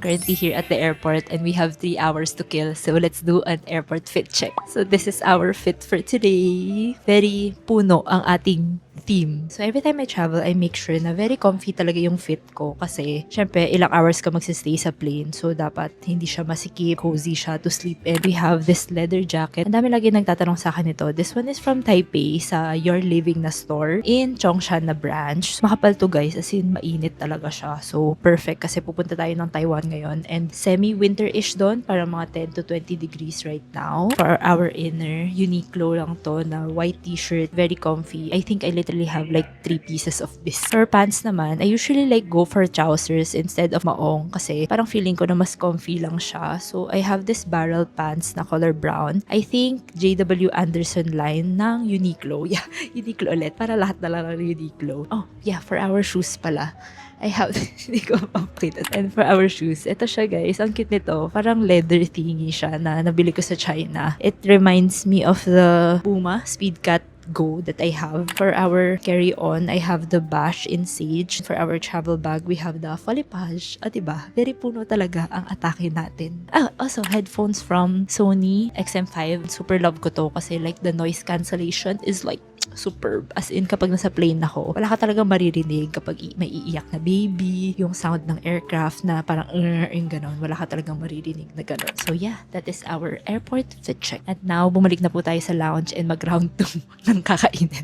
Currently here at the airport and we have 3 hours to kill. So let's do an airport fit check. So this is our fit for today. Very puno ang ating theme. So every time I travel, I make sure na very comfy talaga yung fit ko kasi syempre ilang hours ka magsistay sa plane. So dapat hindi siya masikip, cozy siya to sleep. And we have this leather jacket. Ang dami lagi nagtatanong sa akin ito. This one is from Taipei sa Your Living na store in Chongshan na branch. Makapal to guys, as in mainit talaga siya. So perfect kasi pupunta tayo ng Taiwan ngayon and semi-winter-ish doon para mga 10 to 20 degrees right now. For our inner, Uniqlo lang to na white t-shirt, very comfy. I think I literally have like 3 pieces of this. For pants naman, I usually like go for trousers instead of maong kasi parang feeling ko na mas comfy lang siya. So I have this barrel pants na color brown. I think JW Anderson line ng Uniqlo. Yeah, Uniqlo ulit. Para lahat na lang ng Uniqlo. Oh, yeah, for our shoes pala. I have, hindi ko update. And for our shoes, ito siya guys, ang cute nito. Parang leather thingy siya na nabili ko sa China. It reminds me of the Puma Speedcat Go that I have. For our carry-on, I have the Bash in Sage. For our travel bag, we have the Folipage. O diba? Very puno talaga ang atake natin. Also, headphones from Sony XM5. Super love ko to kasi like the noise cancellation is like superb. As in, kapag nasa plane ako, wala ka talagang maririnig kapag may iiyak na baby, yung sound ng aircraft na parang yung ganon. Wala ka talagang maririnig na ganon. So yeah, that is our airport fit check. At now, bumalik na po tayo sa lounge and mag round 2 ng kakainin.